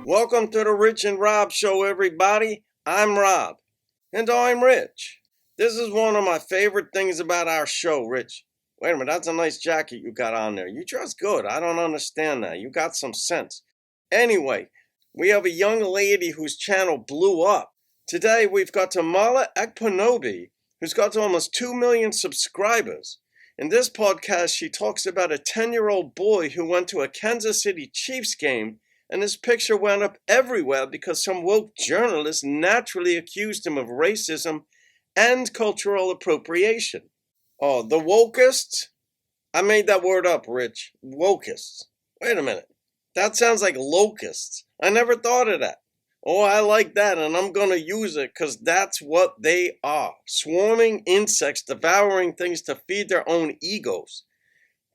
Welcome to the Rich and Rob Show, everybody. I'm Rob. And I'm Rich. This is one of my favorite things about our show, Rich. Wait a minute, that's a nice jacket you got on there. You dress good. I don't understand that. You got some sense. Anyway, we have a young lady whose channel blew up. Today, we've got Amala Ekpunobi, who's got almost 2 million subscribers. In this podcast, she talks about a 10-year-old boy who went to a Kansas City Chiefs game, and his picture went up everywhere because some woke journalists naturally accused him of racism and cultural appropriation. Oh, the wokeists? I made that word up, Rich. Wokeists. Wait a minute. That sounds like locusts. I never thought of that. Oh, I like that, and I'm going to use it because that's what they are. Swarming insects devouring things to feed their own egos.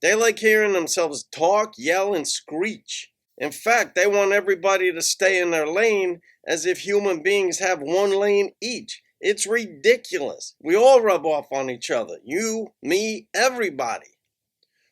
They like hearing themselves talk, yell, and screech. In fact, they want everybody to stay in their lane as if human beings have one lane each. It's ridiculous. We all rub off on each other. You, me, everybody.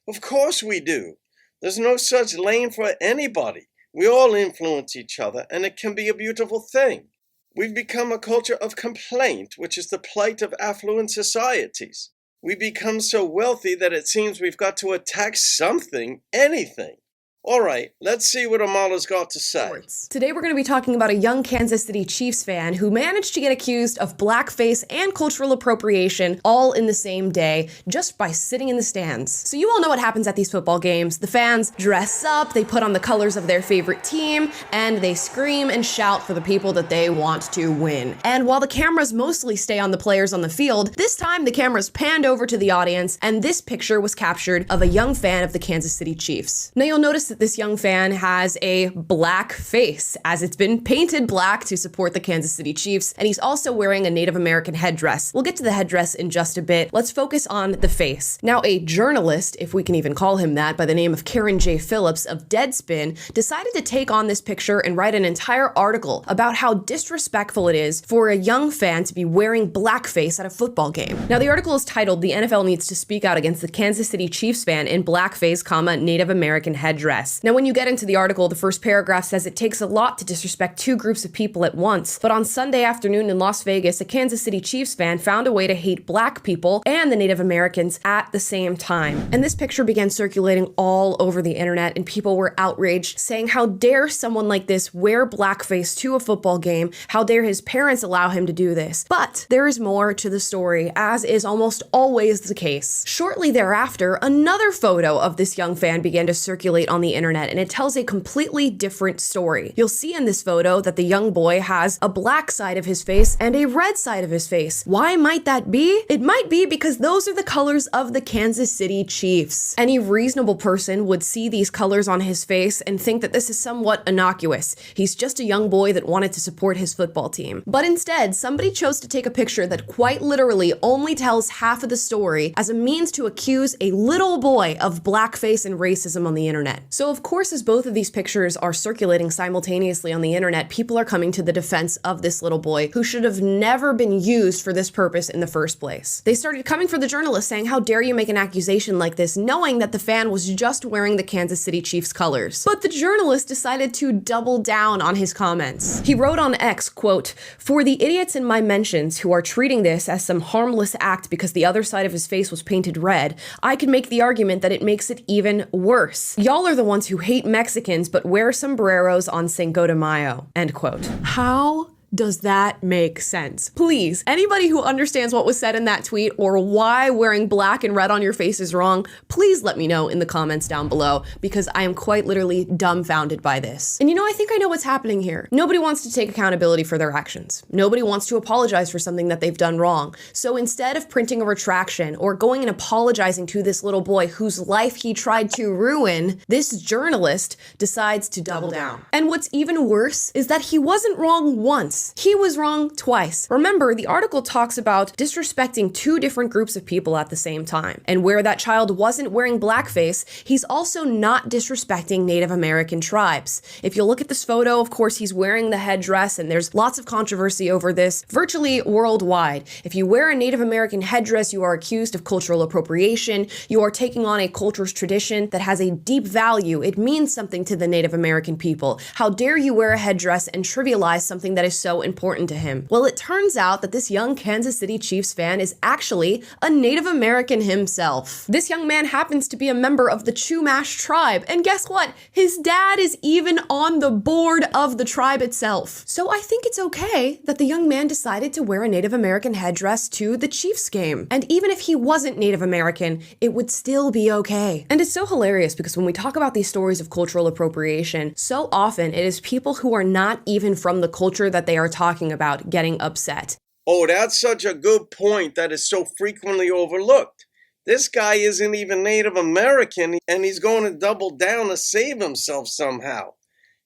Of course we do. There's no such lane for anybody. We all influence each other, and it can be a beautiful thing. We've become a culture of complaint, which is the plight of affluent societies. We become so wealthy that it seems we've got to attack something, anything. All right, let's see what Amala's got to say. Today we're going to be talking about a young Kansas City Chiefs fan who managed to get accused of blackface and cultural appropriation all in the same day just by sitting in the stands. So you all know what happens at these football games. The fans dress up, they put on the colors of their favorite team, and they scream and shout for the people that they want to win. And while the cameras mostly stay on the players on the field, this time the cameras panned over to the audience, and this picture was captured of a young fan of the Kansas City Chiefs. Now you'll notice that this young fan has a black face, as it's been painted black to support the Kansas City Chiefs, and he's also wearing a Native American headdress. We'll get to the headdress in just a bit. Let's focus on the face. Now, a journalist, if we can even call him that, by the name of Karen J. Phillips of Deadspin, decided to take on this picture and write an entire article about how disrespectful it is for a young fan to be wearing blackface at a football game. Now, the article is titled, "The NFL Needs to Speak Out Against the Kansas City Chiefs Fan in Blackface, Native American Headdress." Now, when you get into the article, the first paragraph says it takes a lot to disrespect two groups of people at once. But on Sunday afternoon in Las Vegas, a Kansas City Chiefs fan found a way to hate black people and the Native Americans at the same time. And this picture began circulating all over the internet, and people were outraged, saying, how dare someone like this wear blackface to a football game? How dare his parents allow him to do this? But there is more to the story, as is almost always the case. Shortly thereafter, another photo of this young fan began to circulate on the internet, and it tells a completely different story. You'll see in this photo that the young boy has a black side of his face and a red side of his face. Why might that be? It might be because those are the colors of the Kansas City Chiefs. Any reasonable person would see these colors on his face and think that this is somewhat innocuous. He's just a young boy that wanted to support his football team. But instead, somebody chose to take a picture that quite literally only tells half of the story as a means to accuse a little boy of blackface and racism on the internet. So of course, as both of these pictures are circulating simultaneously on the internet, people are coming to the defense of this little boy who should have never been used for this purpose in the first place. They started coming for the journalist, saying, how dare you make an accusation like this, knowing that the fan was just wearing the Kansas City Chiefs colors. But the journalist decided to double down on his comments. He wrote on X, quote, "For the idiots in my mentions who are treating this as some harmless act because the other side of his face was painted red, I can make the argument that it makes it even worse. Y'all are the ones who hate Mexicans but wear sombreros on Cinco de Mayo," end quote. How does that make sense? Please, anybody who understands what was said in that tweet or why wearing black and red on your face is wrong, please let me know in the comments down below, because I am quite literally dumbfounded by this. And you know, I think I know what's happening here. Nobody wants to take accountability for their actions. Nobody wants to apologize for something that they've done wrong. So instead of printing a retraction or going and apologizing to this little boy whose life he tried to ruin, this journalist decides to double down. And what's even worse is that he wasn't wrong once. twice. He was wrong twice. Remember, the article talks about disrespecting two different groups of people at the same time. And where that child wasn't wearing blackface, he's also not disrespecting Native American tribes. If you look at this photo, of course, he's wearing the headdress, and there's lots of controversy over this virtually worldwide. If you wear a Native American headdress, you are accused of cultural appropriation. You are taking on a culture's tradition that has a deep value. It means something to the Native American people. How dare you wear a headdress and trivialize something that is so important to him? Well, it turns out that this young Kansas City Chiefs fan is actually a Native American himself. This young man happens to be a member of the Chumash tribe, and guess what? His dad is even on the board of the tribe itself. So I think it's okay that the young man decided to wear a Native American headdress to the Chiefs game. And even if he wasn't Native American, it would still be okay. And it's so hilarious because when we talk about these stories of cultural appropriation, so often it is people who are not even from the culture that they are talking about getting upset. Oh, that's such a good point that is so frequently overlooked. This guy isn't even Native American, and he's going to double down to save himself somehow.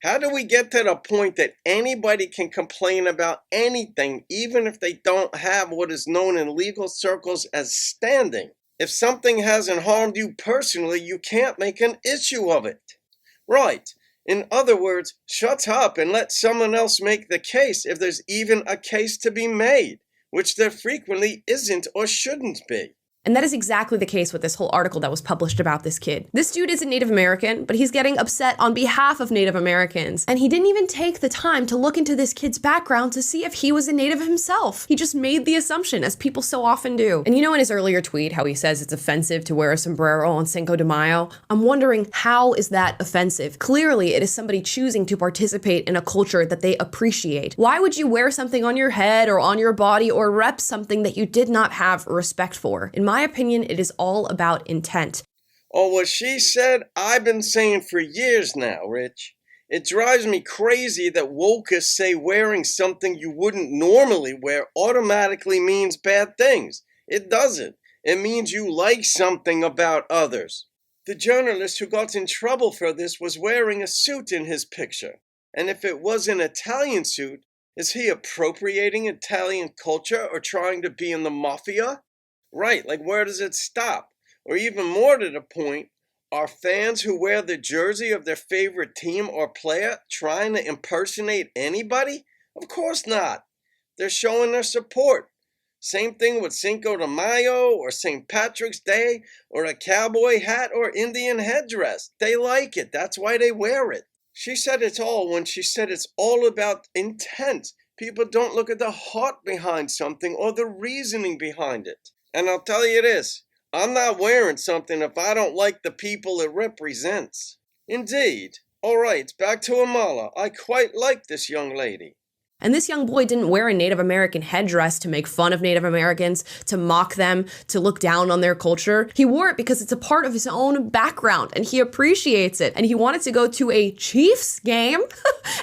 How do we get to the point that anybody can complain about anything, even if they don't have what is known in legal circles as standing? If something hasn't harmed you personally, you can't make an issue of it. Right. In other words, shut up and let someone else make the case if there's even a case to be made, which there frequently isn't or shouldn't be. And that is exactly the case with this whole article that was published about this kid. This dude isn't Native American, but he's getting upset on behalf of Native Americans. And he didn't even take the time to look into this kid's background to see if he was a Native himself. He just made the assumption, as people so often do. And you know in his earlier tweet how he says it's offensive to wear a sombrero on Cinco de Mayo? I'm wondering, how is that offensive? Clearly, it is somebody choosing to participate in a culture that they appreciate. Why would you wear something on your head or on your body or rep something that you did not have respect for? In my opinion, it is all about intent. Oh, what she said, I've been saying for years now, Rich. It drives me crazy that wokeists say wearing something you wouldn't normally wear automatically means bad things. It doesn't. It means you like something about others. The journalist who got in trouble for this was wearing a suit in his picture. And if it was an Italian suit, is he appropriating Italian culture or trying to be in the mafia? Right, like where does it stop? Or even more to the point, are fans who wear the jersey of their favorite team or player trying to impersonate anybody? Of course not. They're showing their support. Same thing with Cinco de Mayo or St. Patrick's Day or a cowboy hat or Indian headdress. They like it. That's why they wear it. She said it's all when she said it's all about intent. People don't look at the heart behind something or the reasoning behind it. And I'll tell you this, I'm not wearing something if I don't like the people it represents. Indeed. All right, back to Amala. I quite like this young lady. And this young boy didn't wear a Native American headdress to make fun of Native Americans, to mock them, to look down on their culture. He wore it because it's a part of his own background and he appreciates it. And he wanted to go to a Chiefs game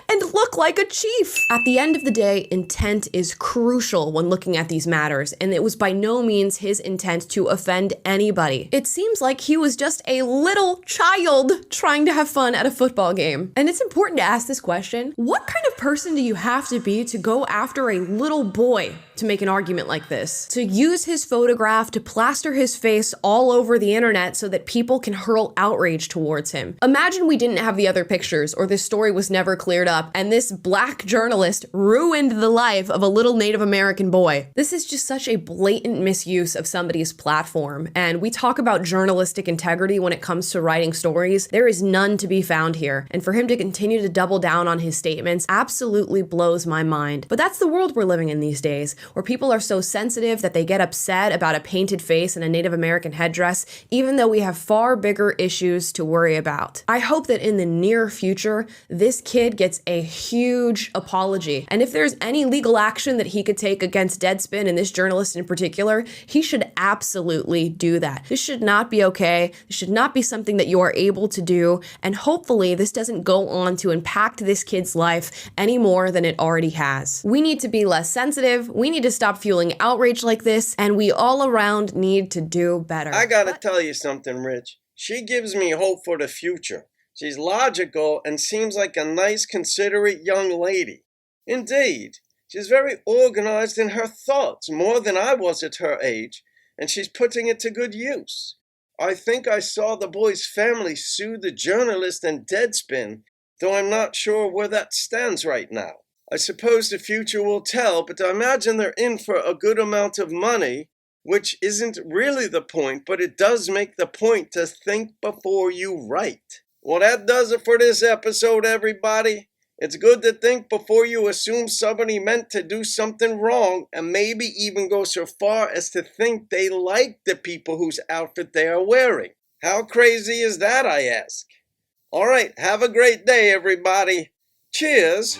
and look like a chief. At the end of the day, intent is crucial when looking at these matters. And it was by no means his intent to offend anybody. It seems like he was just a little child trying to have fun at a football game. And it's important to ask this question. What kind of person do you have to be to go after a little boy to make an argument like this? To use his photograph to plaster his face all over the internet so that people can hurl outrage towards him. Imagine we didn't have the other pictures or this story was never cleared up and this black journalist ruined the life of a little Native American boy. This is just such a blatant misuse of somebody's platform. And we talk about journalistic integrity when it comes to writing stories. There is none to be found here. And for him to continue to double down on his statements absolutely blows my mind. But that's the world we're living in these days, where people are so sensitive that they get upset about a painted face and a Native American headdress, even though we have far bigger issues to worry about. I hope that in the near future, this kid gets a huge apology. And if there's any legal action that he could take against Deadspin and this journalist in particular, he should absolutely do that. This should not be okay. This should not be something that you are able to do. And hopefully this doesn't go on to impact this kid's life any more than it already has. We need to be less sensitive. We need to stop fueling outrage like this. And we all around need to do better. I gotta tell you something, Rich. She gives me hope for the future. She's logical and seems like a nice, considerate young lady. Indeed, She's very organized in her thoughts, more than I was at her age, and she's putting it to good use. I think I saw the boy's family sue the journalist and Deadspin, though I'm not sure where that stands right now. I suppose the future will tell, but I imagine they're in for a good amount of money, which isn't really the point, but it does make the point to think before you write. Well, that does it for this episode, everybody. It's good to think before you assume somebody meant to do something wrong, and maybe even go so far as to think they like the people whose outfit they are wearing. How crazy is that, I ask? All right, have a great day, everybody. Cheers.